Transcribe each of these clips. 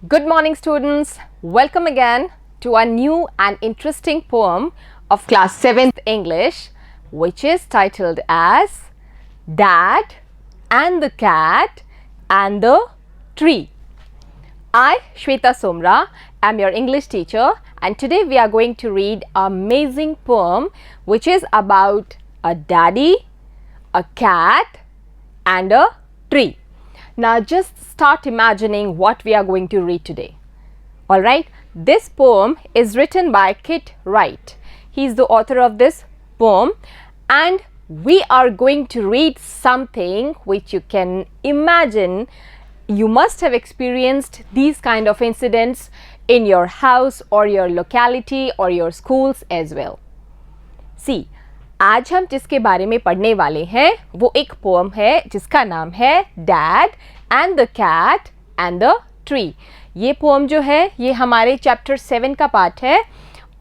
Good morning, students. Welcome again to a new and interesting poem of class 7th English, which is titled as Dad and the Cat and the Tree. I, Shweta Somra, am your English teacher, and today we are going to read an amazing poem which is about a daddy, a cat and a tree. Now just start imagining what we are going to read today. Alright, this poem is written by Kit Wright. He is the author of this poem, and we are going to read something which you can imagine you must have experienced these kind of incidents in your house or your locality or your schools as well. See, आज हम जिसके बारे में पढ़ने वाले हैं वो एक पोम है जिसका नाम है dad and the cat and the tree. ये पोम जो है ये हमारे चैप्टर 7 का पार्ट है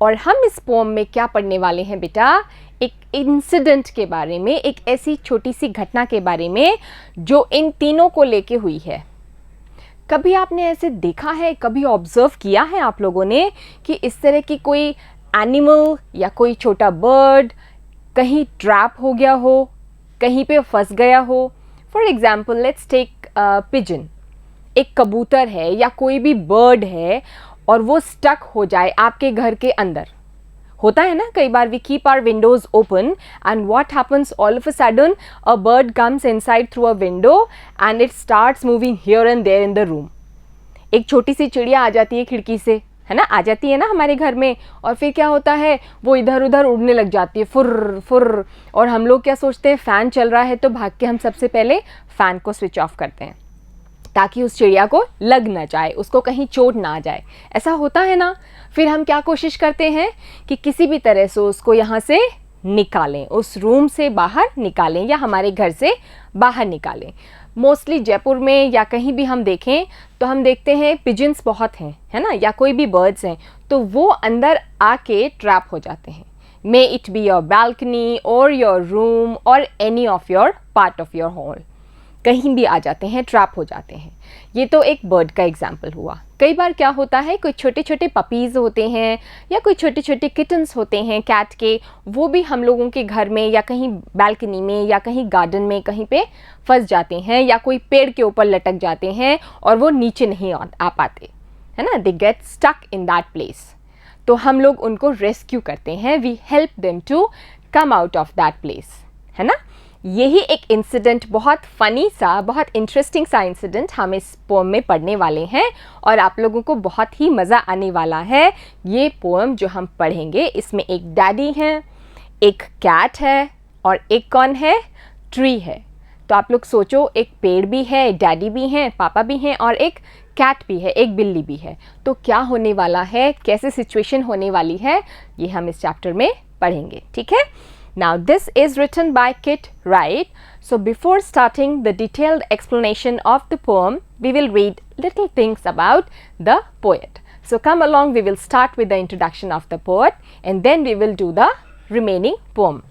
और हम इस पोम में क्या पढ़ने वाले हैं बेटा, एक इंसिडेंट के बारे में, एक ऐसी छोटी सी घटना के बारे में जो इन तीनों को लेके हुई है. कभी आपने ऐसे देखा है, कभी ऑब्जर्व किया है आप लोगों ने कि इस तरह की कोई एनिमल या कोई छोटा बर्ड कहीं ट्रैप हो गया हो, कहीं पे फंस गया हो. For example let's take pigeon. एक कबूतर है या कोई भी बर्ड है और वो स्टक हो जाए आपके घर के अंदर. होता है ना, कई बार we keep our windows open and what happens all of a sudden a bird comes inside through a window and it starts moving here and there in the room. एक छोटी सी चिड़िया आ जाती है खिड़की से, है ना, आ जाती है ना हमारे घर में, और फिर क्या होता है वो इधर उधर उड़ने लग जाती है फुर्र फुर्र. और हम लोग क्या सोचते हैं, फ़ैन चल रहा है तो भाग के हम सबसे पहले फ़ैन को स्विच ऑफ करते हैं ताकि उस चिड़िया को लग ना जाए, उसको कहीं चोट ना आ जाए. ऐसा होता है ना. फिर हम क्या कोशिश करते हैं कि किसी भी तरह से उसको यहाँ से निकालें, उस रूम से बाहर निकालें या हमारे घर से बाहर निकालें. मोस्टली जयपुर में या कहीं भी हम देखें तो हम देखते हैं पिजन्स बहुत हैं, है ना, या कोई भी बर्ड्स हैं तो वो अंदर आके ट्रैप हो जाते हैं. May it be your balcony और योर रूम और any of your part of your hall, कहीं भी आ जाते हैं, ट्रैप हो जाते हैं. ये तो एक बर्ड का एग्जाम्पल हुआ. कई बार क्या होता है, कोई छोटे छोटे पपीज़ होते हैं या कोई छोटे छोटे किटन्स होते हैं कैट के, वो भी हम लोगों के घर में या कहीं बालकनी में या कहीं गार्डन में कहीं पे फंस जाते हैं या कोई पेड़ के ऊपर लटक जाते हैं और वो नीचे नहीं आ पाते, है ना. They get stuck in that place. तो हम लोग उनको रेस्क्यू करते हैं, we help them to come out of that place, है ना. यही एक इंसिडेंट, बहुत फ़नी सा, बहुत इंटरेस्टिंग सा इंसिडेंट हम इस पोम में पढ़ने वाले हैं और आप लोगों को बहुत ही मज़ा आने वाला है. ये पोम जो हम पढ़ेंगे इसमें एक डैडी है, एक कैट है और एक कौन है, ट्री है. तो आप लोग सोचो, एक पेड़ भी है, डैडी भी हैं, पापा भी हैं और एक कैट भी है, एक बिल्ली भी है. तो क्या होने वाला है, कैसे सिचुएशन होने वाली है, ये हम इस चैप्टर में पढ़ेंगे. ठीक है. Now this is written by Kit Wright. So before starting the detailed explanation of the poem, we will read little things about the poet. So come along, we will start with the introduction of the poet and then we will do the remaining poem.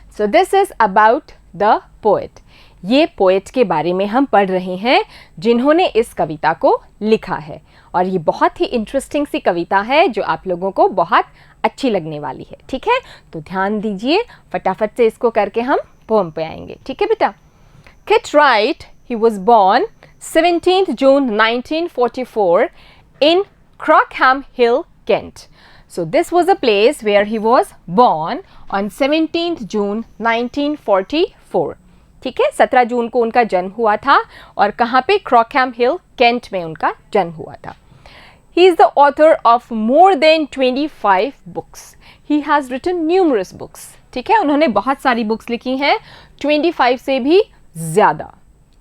So this is about the poet. ये poet के बारे में हम पढ़ रहे हैं जिन्होंने इस कविता को लिखा है और ये बहुत ही इंटरेस्टिंग सी कविता है जो आप लोगों को बहुत अच्छी लगने वाली है. ठीक है, तो ध्यान दीजिए, फटाफट से इसको करके हम पोम पे आएंगे. ठीक है बेटा. Kit Wright, he was born 17th June 1944 in Crockham Hill, Kent. So this was a place where he was born on 17th June 1944. ठीक है, 17 जून को उनका जन्म हुआ था और कहाँ पे, क्रॉकहैम हिल, केंट में उनका जन्म हुआ था. He is the author of more than 25 books. He has written numerous books. ठीक है, उन्होंने बहुत सारी बुक्स लिखी हैं, 25 से भी ज़्यादा.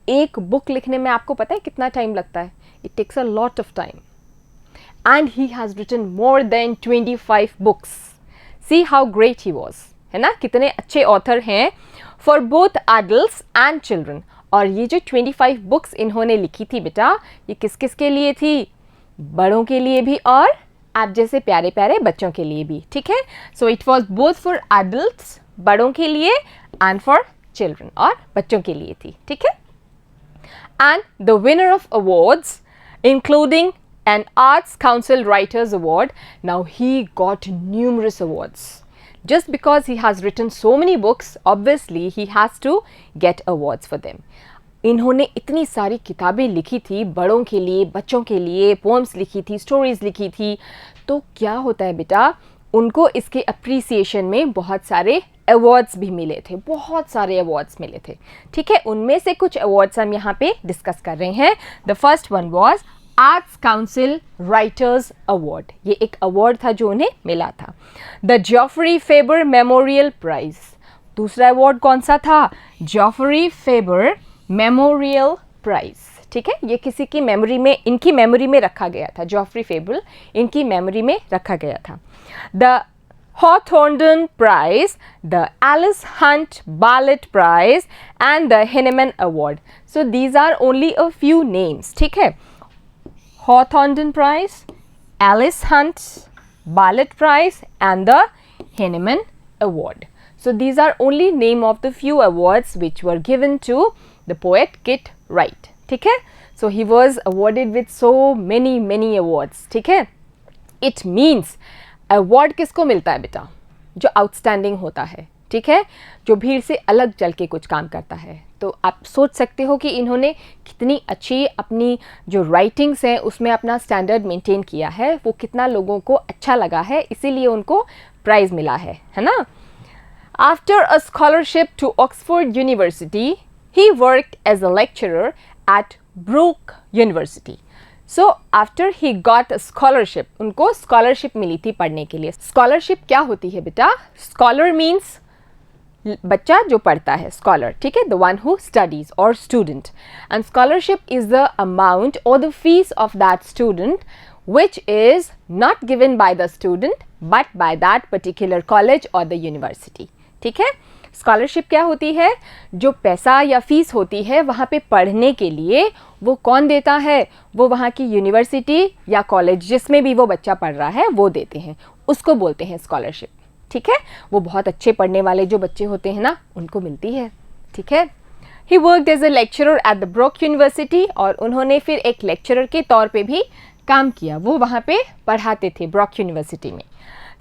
एक बुक लिखने में आपको पता है कितना टाइम लगता है? It takes a lot of time. And he has written more than 25 books. See how great he was. है ना, कितने अच्छे ऑथर हैं for both adults and children. और ये जो 25 बुक्स इन्होंने लिखी थी बेटा, ये किस किस के लिए थी? बड़ों के लिए भी और आप जैसे प्यारे प्यारे बच्चों के लिए भी. ठीक है. So it was both for adults, बड़ों के लिए, एंड फॉर चिल्ड्रन, और बच्चों के लिए थी. ठीक है. And the winner of awards including an Arts Council Writers Award. Now he got numerous awards. Just because he has written so many books, obviously he has to get awards for them. इन्होंने इतनी सारी किताबें लिखी थी, बड़ों के लिए, बच्चों के लिए, पोम्स लिखी थी, स्टोरीज लिखी थी. तो क्या होता है बेटा, उनको इसके अप्रिसिएशन में बहुत सारे अवार्ड्स भी मिले थे, बहुत सारे अवार्ड्स मिले थे. ठीक है, उनमें से कुछ अवार्ड्स हम यहाँ पे डिस्कस कर रहे हैं. The first one was Arts Council Writers Award. ये एक अवार्ड था जो उन्हें मिला था. The Geoffrey Faber Memorial Prize. दूसरा अवार्ड कौन सा था? Geoffrey Faber Memorial Prize. ठीक है, ये किसी की मेमोरी में, इनकी मेमोरी में रखा गया था. जॉफरी फेबर इनकी मेमोरी में रखा गया था. The Hawthornden Prize, the Alice Hunt Bartlett Prize and the Heinemann Award. So these are only a few names. ठीक है, Hawthornden Prize, Alice Hunt Bartlett Prize and the Heinemann Award. So these are only name of the few awards which were given to the poet Kit Wright. ठीक है, so he was awarded with so many awards. ठीक है, it means award किसको मिलता है बेटा? जो outstanding होता है. ठीक है, जो भीड़ से अलग चल के कुछ काम करता है. तो आप सोच सकते हो कि इन्होंने कितनी अच्छी अपनी जो राइटिंग्स हैं उसमें अपना स्टैंडर्ड मेंटेन किया है, वो कितना लोगों को अच्छा लगा है, इसीलिए उनको प्राइज़ मिला है ना. After a scholarship to Oxford University he worked as a lecturer at Brook University. So after he got scholarship, उनको स्कॉलरशिप मिली थी पढ़ने के लिए. स्कॉलरशिप क्या होती है बेटा? स्कॉलर मीन्स बच्चा जो पढ़ता है, स्कॉलर. ठीक है, द वन हु स्टडीज और student. And scholarship is the amount और the fees of that student which is not given by the student but by that particular college or the university. ठीक है, scholarship क्या होती है? जो पैसा या फीस होती है वहाँ पे पढ़ने के लिए, वो कौन देता है? वो वहाँ की यूनिवर्सिटी या कॉलेज जिसमें भी वो बच्चा पढ़ रहा है वो देते हैं, उसको बोलते हैं स्कॉलरशिप. ठीक है, वो बहुत अच्छे पढ़ने वाले जो बच्चे होते हैं ना, उनको मिलती है. ठीक है, he worked as a lecturer at the Brook university, और उन्होंने फिर एक लेक्चरर के तौर पे भी काम किया. वो वहाँ पे पढ़ाते थे ब्रूक यूनिवर्सिटी में.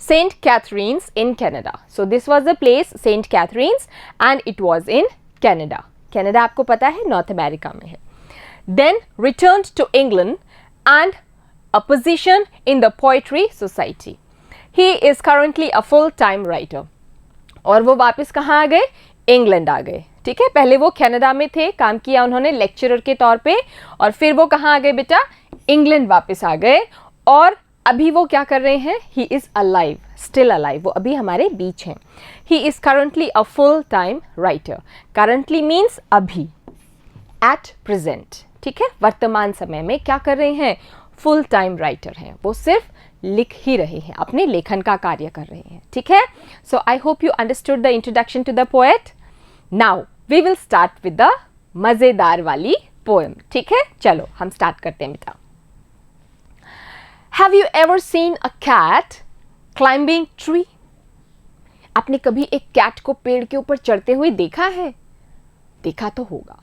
St. Catharines in Canada. So this was the place, St. Catharines, and it was in Canada. Canada आपको पता है नॉर्थ अमेरिका में है. Then returned to England and a position in the Poetry Society. He is currently a full-time writer. और वो वापस कहाँ आ गए? इंग्लैंड आ गए. ठीक है, पहले वो कनाडा में थे, काम किया उन्होंने लेक्चरर के तौर पे, और फिर वो कहाँ आ गए बेटा? इंग्लैंड वापस आ गए. और अभी वो क्या कर रहे हैं? He is alive, still alive, वो अभी हमारे बीच हैं. He is currently a full time writer. Currently means अभी, एट प्रेजेंट. ठीक है, वर्तमान समय में क्या कर रहे हैं? फुल टाइम राइटर हैं. वो सिर्फ लिख ही रहे हैं, अपने लेखन का कार्य कर रहे हैं. ठीक है, so I hope you understood the introduction to the poet. Now we will start with the मज़ेदार वाली पोएम. ठीक है, चलो हम स्टार्ट करते हैं बेटा. Have you ever seen a cat climbing tree? आपने कभी एक कैट को पेड़ के ऊपर चढ़ते हुए देखा है? देखा तो होगा,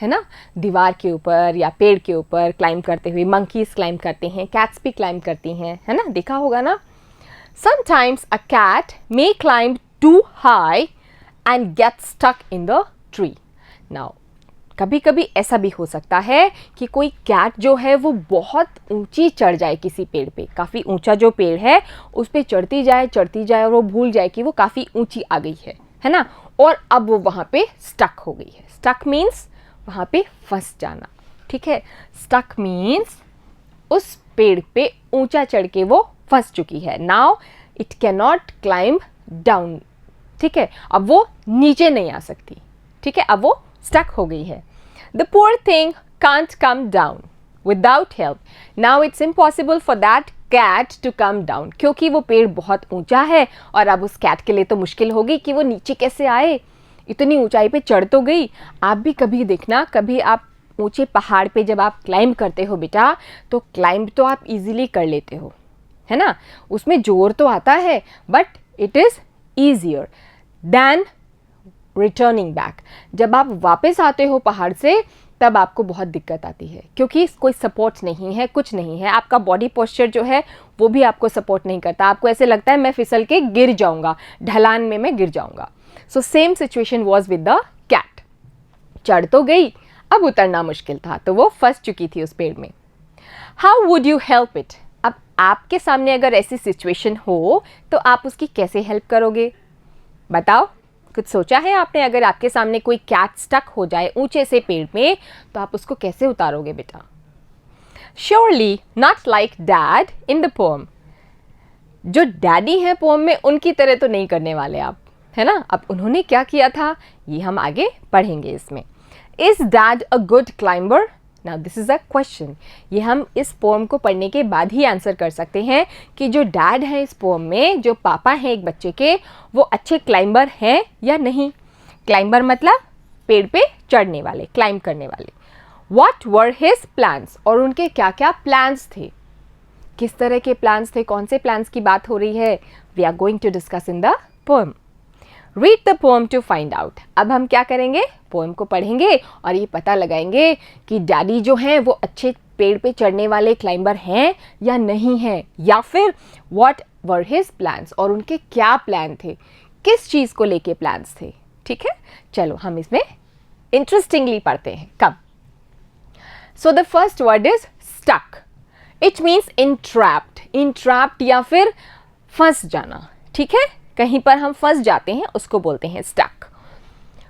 है ना? दीवार के ऊपर या पेड़ के ऊपर क्लाइंब करते हुए. मंकीज क्लाइंब करते हैं, कैट्स भी क्लाइंब करती हैं, है ना? देखा होगा ना? Sometimes a cat may climb too high and get stuck in the tree. Now कभी कभी ऐसा भी हो सकता है कि कोई कैट जो है वो बहुत ऊंची चढ़ जाए किसी पेड़ पे. काफ़ी ऊंचा जो पेड़ है उस पे चढ़ती जाए और वो भूल जाए कि वो काफ़ी ऊंची आ गई है ना? और अब वो वहाँ पे स्टक हो गई है. स्टक मीन्स वहाँ पे फंस जाना. ठीक है, स्टक मीन्स उस पेड़ पे ऊंचा चढ़ के वो फंस चुकी है. Now it can not climb down. ठीक है, अब वो नीचे नहीं आ सकती. ठीक है, अब वो स्टक हो गई है. The poor thing can't come down without help. Now it's impossible for that cat to come down. क्योंकि वो पेड़ बहुत ऊंचा है और अब उस कैट के लिए तो मुश्किल होगी कि वो नीचे कैसे आए. इतनी ऊंचाई पे चढ़ तो गई. आप भी कभी देखना, कभी आप ऊंचे पहाड़ पे जब आप क्लाइंब करते हो बेटा, तो क्लाइंब तो आप इजीली कर लेते हो, है ना? उसमें जोर तो आता है, but it is easier than returning back. जब आप वापस आते हो पहाड़ से तब आपको बहुत दिक्कत आती है, क्योंकि कोई सपोर्ट नहीं है, कुछ नहीं है, आपका बॉडी पोस्चर जो है वो भी आपको सपोर्ट नहीं करता, आपको ऐसे लगता है मैं फिसल के गिर जाऊंगा, ढलान में मैं गिर जाऊंगा। So same situation was with the cat. चढ़ तो गई, अब उतरना मुश्किल था, तो वो फंस चुकी थी उस पेड़ में। How would you help it? अब आपके सामने अगर ऐसी सिचुएशन हो तो आप उसकी कैसे हेल्प करोगे? बताओ, कुछ सोचा है आपने? अगर आपके सामने कोई कैट स्टक हो जाए ऊंचे से पेड़ में, तो आप उसको कैसे उतारोगे बेटा? Surely not like dad in the poem. जो डैडी हैं पोएम में, उनकी तरह तो नहीं करने वाले आप, है ना। अब उन्होंने क्या किया था ये हम आगे पढ़ेंगे इसमें। Is dad a good climber? Now this is a question. ये हम इस पोएम को पढ़ने के बाद ही आंसर कर सकते हैं कि जो डैड है इस पोएम में, जो पापा हैं एक बच्चे के, वो अच्छे क्लाइंबर हैं या नहीं। क्लाइंबर मतलब पेड़ पे चढ़ने वाले, क्लाइंब करने वाले। What were his plans? और उनके क्या क्या प्लान्स थे, किस तरह के प्लान्स थे, कौन से प्लान्स की बात हो रही है? We are going to discuss in the poem. Read the poem to find out. अब हम क्या करेंगे, पोएम को पढ़ेंगे और ये पता लगाएंगे कि डैडी जो हैं वो अच्छे पेड़ पे चढ़ने वाले क्लाइंबर हैं या नहीं हैं, या फिर व्हाट वर हिज प्लान्स, और उनके क्या प्लान थे, किस चीज़ को लेके प्लान्स थे। ठीक है, चलो हम इसमें इंटरेस्टिंगली पढ़ते हैं। कब? So the first word is stuck. It means entrapped. Entrapped या फिर फंस जाना। ठीक है, कहीं पर हम फंस जाते हैं उसको बोलते हैं स्टक।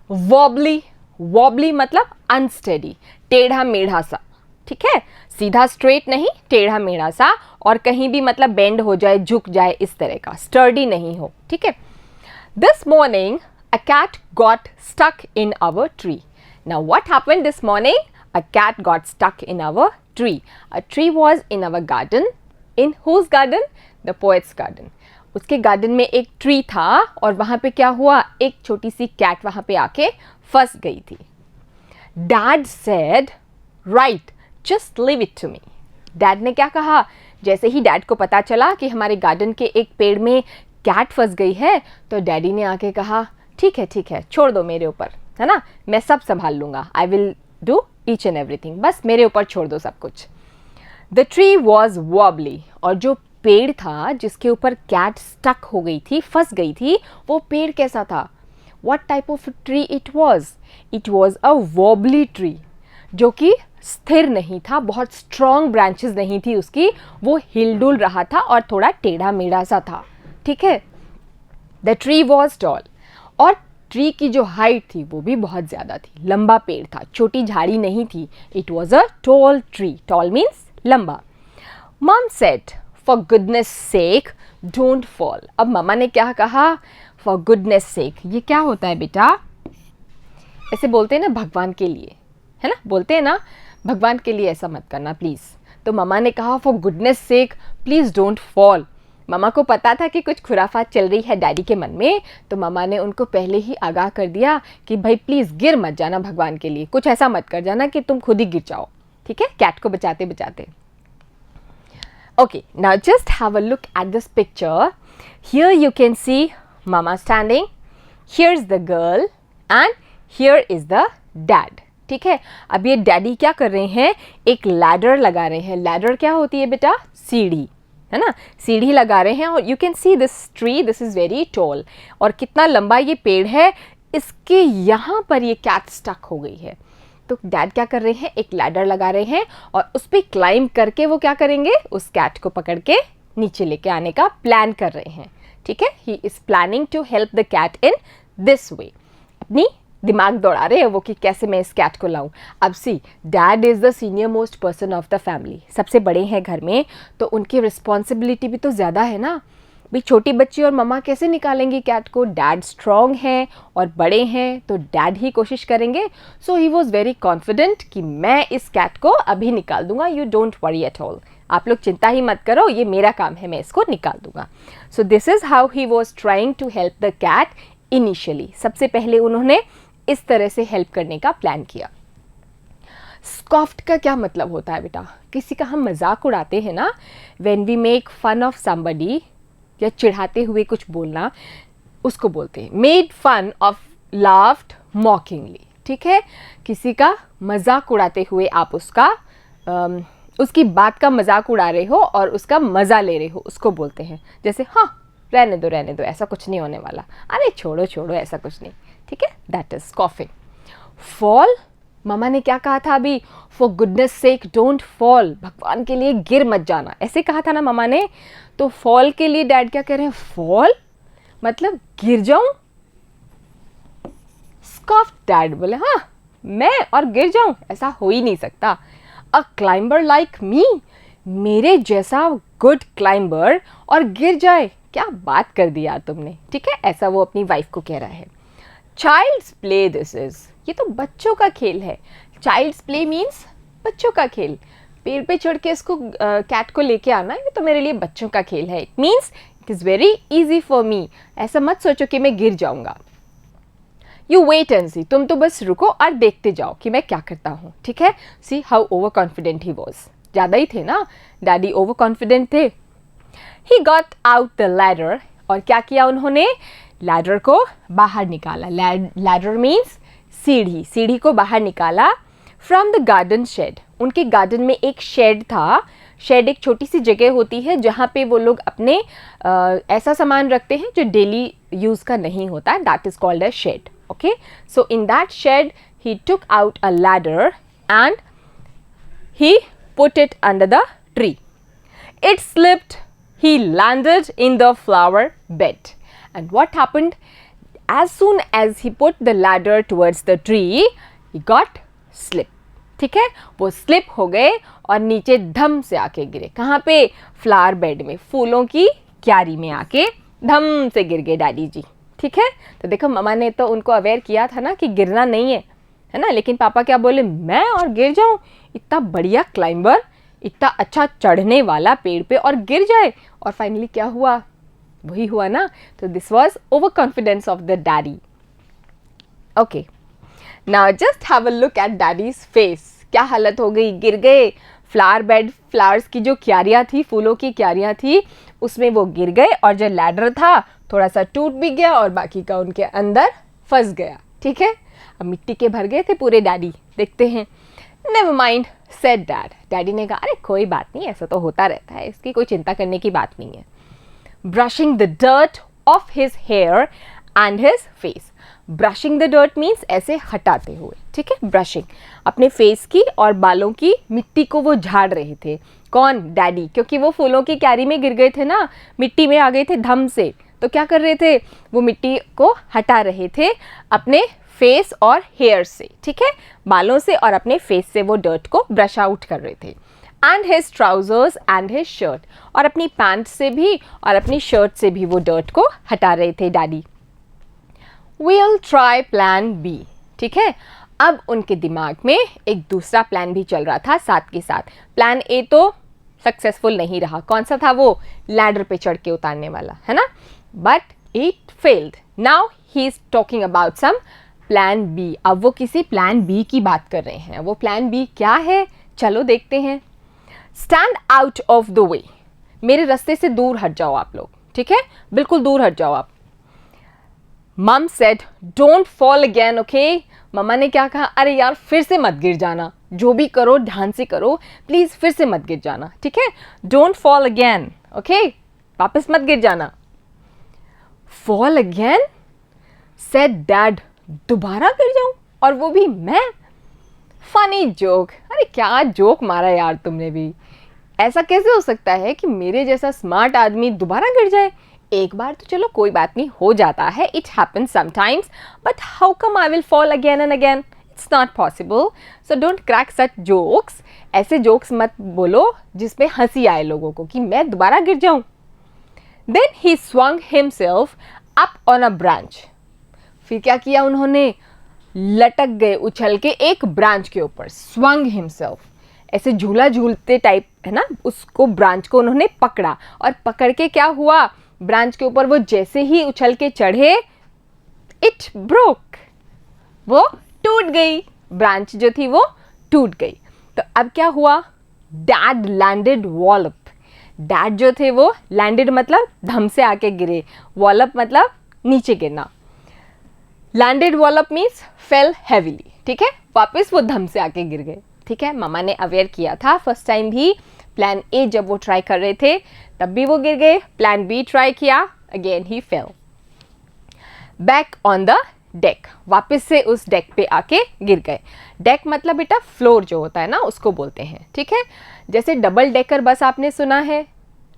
वॉबली। वॉबली मतलब अनस्टेडी, टेढ़ा मेढ़ा सा। ठीक है, सीधा स्ट्रेट नहीं, टेढ़ा मेढ़ा सा, और कहीं भी मतलब बेंड हो जाए, झुक जाए, इस तरह का, स्टर्डी नहीं हो। ठीक है। This morning a cat got stuck in our tree. Now what happened this morning? A cat got stuck in our tree. A tree was in our garden. In whose garden? The poet's garden. उसके garden में एक tree था और वहाँ पे क्या हुआ, एक छोटी सी कैट वहाँ पे आके फंस गई थी। Dad said right just leave it to me. Dad ने क्या कहा? जैसे ही डैड को पता चला कि हमारे गार्डन के एक पेड़ में कैट फंस गई है, तो डैडी ने आके कहा ठीक है, छोड़ दो मेरे ऊपर, है ना, मैं सब संभाल लूँगा, I will do each and everything, बस मेरे ऊपर छोड़ दो सब कुछ। The tree was wobbly. और जो पेड़ था जिसके ऊपर कैट स्टक हो गई थी, फंस गई थी, वो पेड़ कैसा था? What type of tree it was? It was a wobbly tree, जो कि स्थिर नहीं था, बहुत स्ट्रॉन्ग ब्रांचेस नहीं थी उसकी, वो हिलडुल रहा था और थोड़ा टेढ़ा मेढ़ा सा था। ठीक है। The tree was tall. और ट्री की जो हाइट थी वो भी बहुत ज़्यादा थी, लंबा पेड़ था, छोटी झाड़ी नहीं थी। It was a tall tree. Tall means लंबा। Mom said for goodness sake don't fall. अब मम्मा ने क्या कहा? For goodness sake. ये क्या होता है बेटा? ऐसे बोलते हैं ना भगवान के लिए, है ना, बोलते हैं ना भगवान के लिए ऐसा मत करना प्लीज़। तो मम्मा ने कहा for goodness sake please don't fall. मम्मा को पता था कि कुछ खुराफात चल रही है डैडी के मन में, तो मम्मा ने उनको पहले ही आगाह कर दिया कि भाई प्लीज़ गिर मत जाना, भगवान के लिए कुछ ऐसा मत कर जाना कि तुम खुद ही गिर जाओ। ठीक है, कैट को बचाते बचाते। Okay, now just have a look at this picture. Here you can see mama standing, here's the girl and here is the dad. ठीक है, अब ये डैडी क्या कर रहे हैं? एक लैडर लगा रहे हैं। लैडर क्या होती है बेटा? सीढ़ी, है ना, सीढ़ी लगा रहे हैं। और you can see this tree, this is very tall. और कितना लंबा ये पेड़ है, इसके यहाँ पर ये कैट स्टक हो गई है। तो डैड क्या कर रहे हैं? एक लैडर लगा रहे हैं और उस पर क्लाइंब करके वो क्या करेंगे? उस कैट को पकड़ के नीचे लेके आने का प्लान कर रहे हैं। ठीक है, he is planning to help the cat in this way. अपनी दिमाग दौड़ा रहे हैं वो कि कैसे मैं इस कैट को लाऊं। अब see, dad is the senior most person of the family, सबसे बड़े हैं घर में, तो उनकी रिस्पॉन्सिबिलिटी भी तो ज़्यादा है ना। भी छोटी बच्ची और मम्मा कैसे निकालेंगी कैट को? डैड स्ट्रॉन्ग हैं और बड़े हैं, तो डैड ही कोशिश करेंगे। सो ही वॉज वेरी कॉन्फिडेंट कि मैं इस कैट को अभी निकाल दूंगा, you don't worry at all, आप लोग चिंता ही मत करो, ये मेरा काम है, मैं इसको निकाल दूंगा। So this is how he was trying to help the cat initially. सबसे पहले उन्होंने इस तरह से हेल्प करने का प्लान किया। स्कॉफ्ड का क्या मतलब होता है बेटा? किसी का हम मजाक उड़ाते हैं ना, when we make fun of somebody, या चिढ़ाते हुए कुछ बोलना, उसको बोलते हैं made fun of, laughed mockingly. ठीक है, किसी का मजाक उड़ाते हुए आप उसकी बात का मजाक उड़ा रहे हो और उसका मज़ा ले रहे हो, उसको बोलते हैं। जैसे हाँ रहने दो ऐसा कुछ नहीं होने वाला, अरे छोड़ो छोड़ो ऐसा कुछ नहीं, ठीक है, दैट इज कॉफिंग। फॉल, मामा ने क्या कहा था अभी, for goodness sake don't fall, भगवान के लिए गिर मत जाना, ऐसे कहा था ना मामा ने। तो फॉल के लिए डैड क्या कह रहे हैं, फॉल मतलब गिर जाऊं। स्कॉफ डैड, बोले हाँ मैं और गिर जाऊं, ऐसा हो ही नहीं सकता। अ क्लाइंबर लाइक मी, मेरे जैसा गुड क्लाइंबर और गिर जाए, क्या बात कर दिया तुमने, ठीक है, ऐसा वो अपनी वाइफ को कह रहा है। चाइल्ड्स प्ले दिस इज, ये तो बच्चों का खेल है। चाइल्ड्स प्ले मीन्स बच्चों का खेल। पेड़ पे चढ़ के इसको कैट को लेके आना, ये तो मेरे लिए बच्चों का खेल है। It means it is very easy for me, ऐसा मत सोचो कि मैं गिर जाऊंगा। यू वेट एंड सी, तुम तो बस रुको और देखते जाओ कि मैं क्या करता हूँ, ठीक है। See how over confident he was, ज़्यादा ही थे ना डैडी, ओवर कॉन्फिडेंट थे। He got out the ladder, और क्या किया उन्होंने, लैडर को बाहर निकाला। लैडर मीन्स सीढ़ी, सीढ़ी को बाहर निकाला। फ्रॉम द गार्डन शेड, उनके गार्डन में एक शेड था। शेड एक छोटी सी जगह होती है जहाँ पे वो लोग अपने ऐसा सामान रखते हैं जो डेली यूज़ का नहीं होता, that is called a shed. Okay, so in that shed he took out a ladder and he put it under the tree. It slipped, he landed in the flower bed. And what happened? As soon as he put the ladder towards the tree, he got slip. ठीक है, वो slip हो गए और नीचे धम से आके गिरे। कहाँ पे, फ्लावर बेड में, फूलों की क्यारी में आके धम से गिर गए डैडी जी, ठीक है। तो देखो मम्मा ने तो उनको अवेयर किया था ना कि गिरना नहीं है ना, लेकिन पापा क्या बोले, मैं और गिर जाऊं, इतना बढ़िया क्लाइंबर, इतना अच्छा चढ़ने वाला पेड़ पे और गिर जाए। और फाइनली क्या हुआ, वही हुआ ना। तो this was over confidence of the daddy. Okay, now just have a look at daddies face, क्या हालत हो गई, गिर गए। फ्लावर बेड, फ्लावर्स की जो क्यारियाँ थी, फूलों की क्यारियाँ थी, उसमें वो गिर गए और जो लैडर था थोड़ा सा टूट भी गया और बाकी का उनके अंदर फंस गया, ठीक है। अब मिट्टी के भर गए थे पूरे डैडी, देखते हैं। Never mind said dad, daddy ने कहा अरे कोई बात नहीं, ऐसा तो होता रहता है, इसकी कोई चिंता करने की बात नहीं है। Brushing the dirt off his hair and his face, brushing the dirt means ऐसे हटाते हुए, ठीक है, ब्रशिंग, अपने फेस की और बालों की मिट्टी को वो झाड़ रहे थे। कौन, डैडी, क्योंकि वो फूलों की क्यारी में गिर गए थे ना, मिट्टी में आ गए थे धम से, तो क्या कर रहे थे, वो मिट्टी को हटा रहे थे अपने फेस और हेयर से, ठीक है, बालों से और अपने फेस से वो डर्ट को ब्रश आउट कर रहे थे। And his trousers and his shirt, और अपनी पैंट से भी और अपनी शर्ट से भी वो डर्ट को हटा रहे थे daddy. We'll try plan B, ठीक है। अब उनके दिमाग में एक दूसरा प्लान भी चल रहा था साथ के साथ। प्लान ए तो सक्सेसफुल नहीं रहा, कौन सा था वो, लैडर पे चढ़ के उतारने वाला, है ना, but it failed. Now he is talking about some plan B. अब वो किसी प्लान बी की बात कर रहे हैं। वो प्लान बी क्या है, चलो देखते हैं। Stand out of the way, मेरे रास्ते से दूर हट जाओ आप लोग, ठीक है, बिल्कुल दूर हट जाओ आप। Mum said don't fall again, okay. मम्मा ने क्या कहा, अरे यार फिर से मत गिर जाना, जो भी करो ध्यान से करो प्लीज, फिर से मत गिर जाना, ठीक है, डोंट फॉल अगेन, ओके, वापस मत गिर जाना। फॉल अगेन सेड डैड, दोबारा गिर जाऊं, और वो भी मैं। फनी जोक, अरे क्या जोक मारा यार तुमने भी, ऐसा कैसे हो सकता है कि मेरे जैसा स्मार्ट आदमी दोबारा गिर जाए। एक बार तो चलो कोई बात नहीं, हो जाता है, it happens sometimes, but how come I will fall again and again, it's not possible. So don't crack such jokes, ऐसे जोक्स मत बोलो जिसमें हंसी आए लोगों को कि मैं दोबारा गिर जाऊं। Then he swung himself up on a branch, फिर क्या किया उन्होंने, लटक गए उछल के एक ब्रांच के ऊपर। स्वंग हिमसेल्फ, ऐसे झूला झूलते टाइप है ना, उसको ब्रांच को उन्होंने पकड़ा, और पकड़ के क्या हुआ, ब्रांच के ऊपर वो जैसे ही उछल के चढ़े, इट ब्रोक, वो टूट गई, ब्रांच जो थी वो टूट गई। तो अब क्या हुआ, डैड लैंडेड वॉलप, डैड जो थे वो लैंडेड मतलब धम से आके गिरे, वॉलप मतलब नीचे गिरना। लैंडेड वॉलअप मीन्स फेल हैवीली, ठीक है, वापस वो धम से आके गिर गए, ठीक है। ममा ने अवेयर किया था फर्स्ट टाइम भी, प्लान ए जब वो ट्राई कर रहे थे तब भी वो गिर गए, प्लान बी ट्राई किया, again he fail. Back on the deck, वापस से उस डेक पे आके गिर गए। डेक मतलब बेटा फ्लोर जो होता है ना उसको बोलते हैं, ठीक है। जैसे डबल डेकर बस आपने सुना है,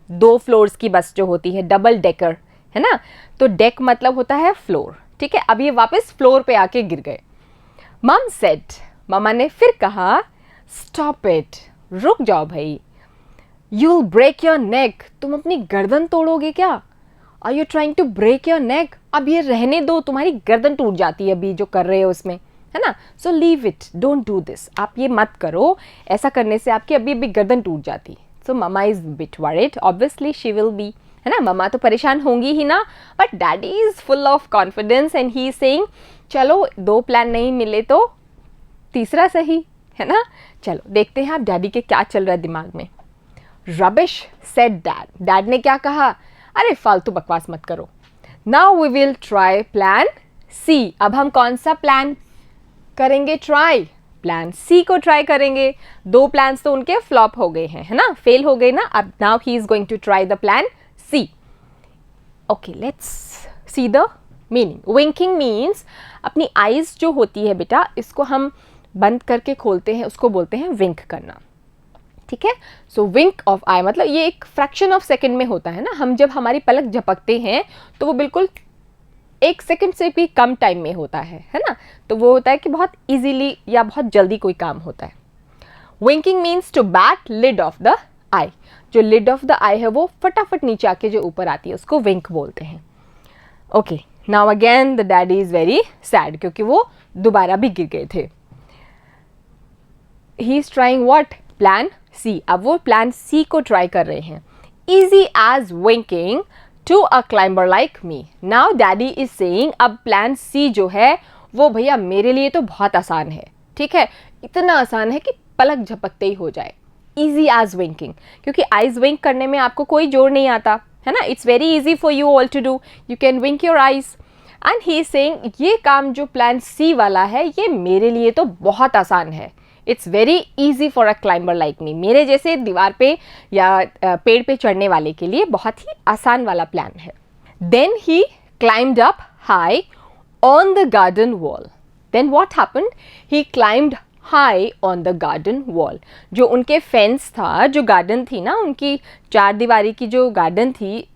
2 फ्लोर्स की बस जो होती है डबल डेकर, है ना, तो डेक मतलब होता है फ्लोर, ठीक है। अब ये वापस फ्लोर पे आके गिर गए। मम सेड, ममा ने फिर कहा, स्टॉप इट, रुक जाओ भाई, यूल ब्रेक योर नेक, तुम अपनी गर्दन तोड़ोगे क्या? Are you trying to break your neck, अब ये रहने दो, तुम्हारी गर्दन टूट जाती है अभी जो कर रहे हो उसमें, है ना। So leave it, don't do this, आप ये मत करो, ऐसा करने से आपकी अभी अभी गर्दन टूट जाती। So mama is bit worried, obviously she will be, है ना, ममा तो परेशान होंगी ही ना, but daddy is full of confidence and he is saying, चलो 2 प्लान नहीं मिले तो तीसरा सही, है ना। चलो देखते हैं आप डैडी के क्या चल रहा है दिमाग में। रबिश सेड डैड, डैड ने क्या कहा, अरे फालतू बकवास मत करो, now we will try plan C, अब हम कौन सा प्लान करेंगे ट्राई, प्लान सी को ट्राई करेंगे। 2 प्लान्स तो उनके फ्लॉप हो गए हैं, है ना, फेल हो गए ना, अब now he is going to try the plan C. Okay, let's see the meaning. Winking means अपनी आईज जो होती है बेटा, इसको हम बंद करके खोलते हैं, उसको बोलते हैं विंक करना, ठीक है। सो विंक ऑफ आई मतलब ये एक फ्रैक्शन ऑफ सेकंड में होता है ना, हम जब हमारी पलक झपकते हैं तो वो बिल्कुल 1 सेकंड से भी कम टाइम में होता है ना, तो वो होता है कि बहुत इजीली या बहुत जल्दी कोई काम होता है। Winking means to bat lid of the eye, जो लिड ऑफ द आई है वो फटाफट नीचे आके जो ऊपर आती है उसको विंक बोलते हैं। Okay, now again the daddy is very sad, क्योंकि वो दोबारा भी गिर गए थे। He is trying what, plan C, अब वो प्लान सी को ट्राई कर रहे हैं। Easy as winking to a climber like me, now daddy is saying, अब प्लान सी जो है वो भैया मेरे लिए तो बहुत आसान है, ठीक है, इतना आसान है कि पलक झपकते ही हो जाए। इजी एज विंकिंग, क्योंकि आईज विंक करने में आपको कोई जोर नहीं आता, है ना, it's very easy for you all to do, you can wink your eyes. And he is saying, ये काम जो प्लान सी वाला है ये मेरे लिए तो बहुत आसान है, it's very easy for a climber like मी, मेरे जैसे दीवार पे या पेड़ पे चढ़ने वाले के लिए बहुत ही आसान वाला प्लान है। Then he climbed up high on the garden wall, then what happened, he climbed high on the garden wall, जो उनके फेंस था, जो गार्डन थी ना उनकी 4 दीवारी की जो गार्डन थी,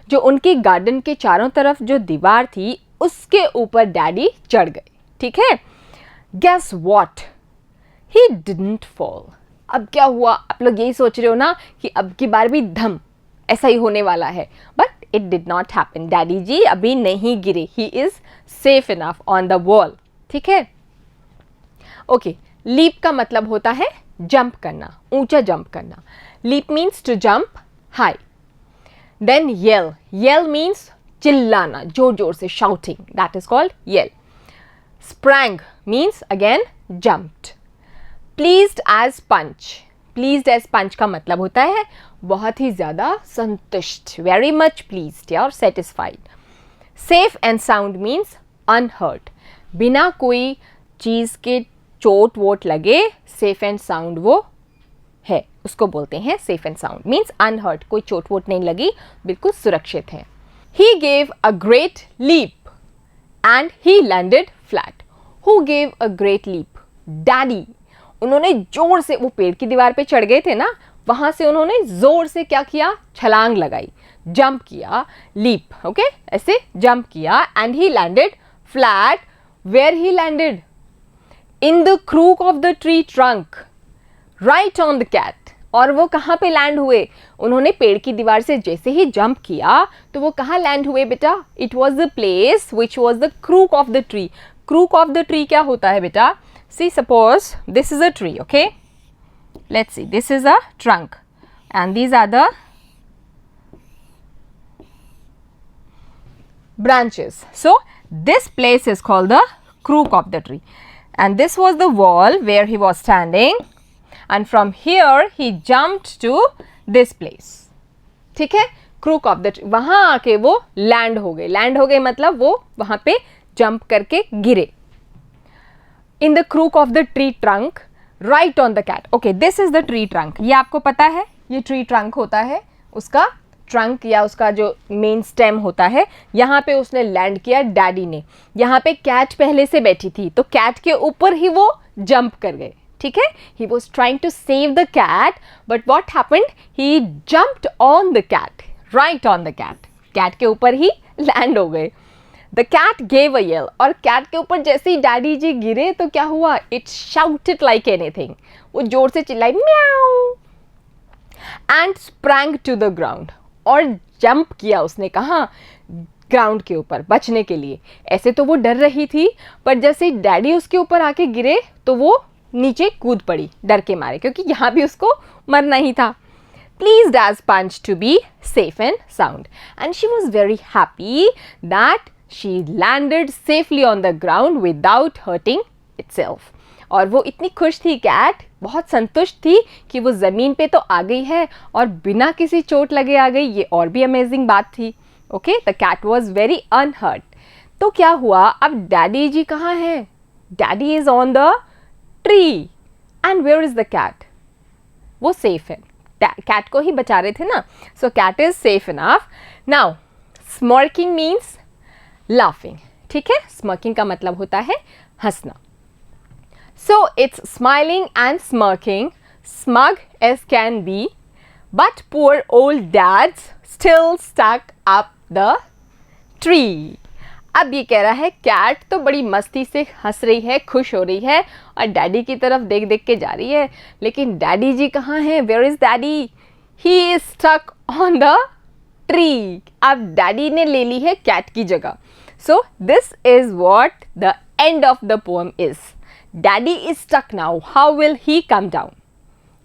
जो उनकी गार्डन के चारों तरफ जो दीवार थी उसके ऊपर डैडी चढ़ गए, ठीक है। Guess what, he didn't fall, अब क्या हुआ, आप लोग यही सोच रहे हो ना कि अब की बार भी धम ऐसा ही होने वाला है, but it did not happen, daddy ji अभी नहीं गिरे, he is safe enough on the wall, ठीक है। ओके, लीप का मतलब होता है जंप करना, ऊंचा जंप करना, leap means to jump high. Then yell, yell means चिल्लाना, जोर जोर से, shouting, that is called yell. Sprang means again jumped. Pleased as punch, pleased as punch का मतलब होता है बहुत ही ज़्यादा संतुष्ट, वेरी मच प्लीज्ड या satisfied. Safe and sound means unhurt, बिना कोई चीज़ के चोट वोट लगे, सेफ एंड साउंड वो है, उसको बोलते हैं safe and sound, means unhurt, कोई चोट वोट नहीं लगी, बिल्कुल सुरक्षित है। He gave a great leap and he landed flat. Who gave a great leap, daddy, उन्होंने जोर से, वो पेड़ की दीवार पे चढ़ गए थे ना, वहां से उन्होंने जोर से क्या किया, छलांग लगाई, जंप किया, लीप, ओके, ऐसे जंप किया, and he landed flat, where he landed, in the crook of the tree trunk, right on the cat, और वो कहाँ पे लैंड हुए, उन्होंने पेड़ की दीवार से जैसे ही जंप किया तो वो कहाँ लैंड हुए बेटा, it was the place which was the crook of the tree. Crook of the tree क्या होता है बेटा, see suppose this is a tree, okay, let's see, this is a trunk and these are the branches, so this place is called the crook of the tree, and this was the wall where he was standing, and from here he jumped to this place, ठीक है, crook of the tree, वहां आके वो land हो गए, land हो गए मतलब वो वहां पे जंप करके गिरे in the crook of the tree trunk right on the cat. Okay, this is the tree trunk. ये आपको पता है, ये ट्री ट्रंक होता है, उसका ट्रंक या उसका जो मेन स्टेम होता है. यहाँ पे उसने लैंड किया डैडी ने. यहाँ पे कैट पहले से बैठी थी, तो कैट के ऊपर ही वो जंप कर गए. ठीक है, he was trying to save the cat, but what happened, he jumped on the cat, right on the cat. Cat के ऊपर ही लैंड हो गए. The cat gave a yell, और कैट के ऊपर जैसे ही डैडी जी गिरे तो क्या हुआ, इट शाउटेड लाइक एनीथिंग, वो जोर से चिल्लाई म्याऊ, and sprang to the ground, और जंप किया उसने. कहाँ, ग्राउंड के ऊपर बचने के लिए. ऐसे तो वो डर रही थी, पर जैसे डैडी उसके ऊपर आके गिरे तो वो नीचे कूद पड़ी डर के मारे, क्योंकि यहाँ भी उसको मरना ही था. Pleased as Punch to be safe and sound, and she was very happy that she landed safely on the ground without hurting itself. और वो इतनी खुश थी, कैट बहुत संतुष्ट थी कि वो ज़मीन पे तो आ गई है और बिना किसी चोट लगे आ गई. ये और भी अमेजिंग बात थी. Okay, the cat was very unhurt. तो क्या हुआ, अब डैडी जी कहाँ हैं? Daddy is on the tree, and where is the cat? वो सेफ है, कैट को ही बचा रहे थे ना. So cat is safe enough. Now smirking means laughing. ठीक है, स्मर्किंग का मतलब होता है हंसना. So it's smiling and smirking, smug as can be, but poor old dad's still stuck up the tree. अब ये कह रहा है कैट तो बड़ी मस्ती से हंस रही है, खुश हो रही है और डैडी की तरफ देख देख के जा रही है, लेकिन डैडी जी कहाँ हैं? Where is daddy? He is stuck on the tree. अब डैडी ने ले ली है कैट की जगह. So this is what the end of the poem is. Daddy is stuck now, how will he come down?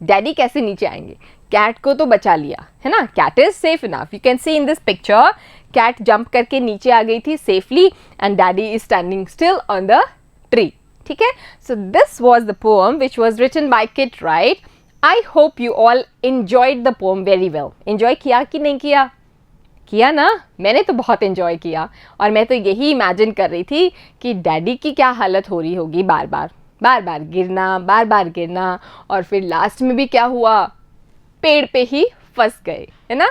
Daddy कैसे नीचे आएंगे? कैट को तो बचा लिया है ना, cat is safe enough. You can see in this picture, cat jump करके नीचे आ गई थी safely, and daddy is standing still on the tree. ठीक है, so this was the poem which was written by Kit Wright. I hope you all enjoyed the poem very well. Enjoy किया कि नहीं किया? किया ना. मैंने तो बहुत एंजॉय किया, और मैं तो यही इमेजिन कर रही थी कि डैडी की क्या हालत हो रही होगी, बार बार गिरना, और फिर लास्ट में भी क्या हुआ, पेड़ पे ही फंस गए, है ना.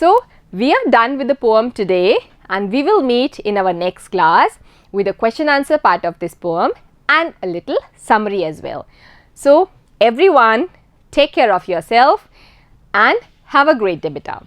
So we are done with the poem today, and we will meet in our next class with a question answer part of this poem and a little summary as well. So everyone, take care of yourself and have a great day, beta.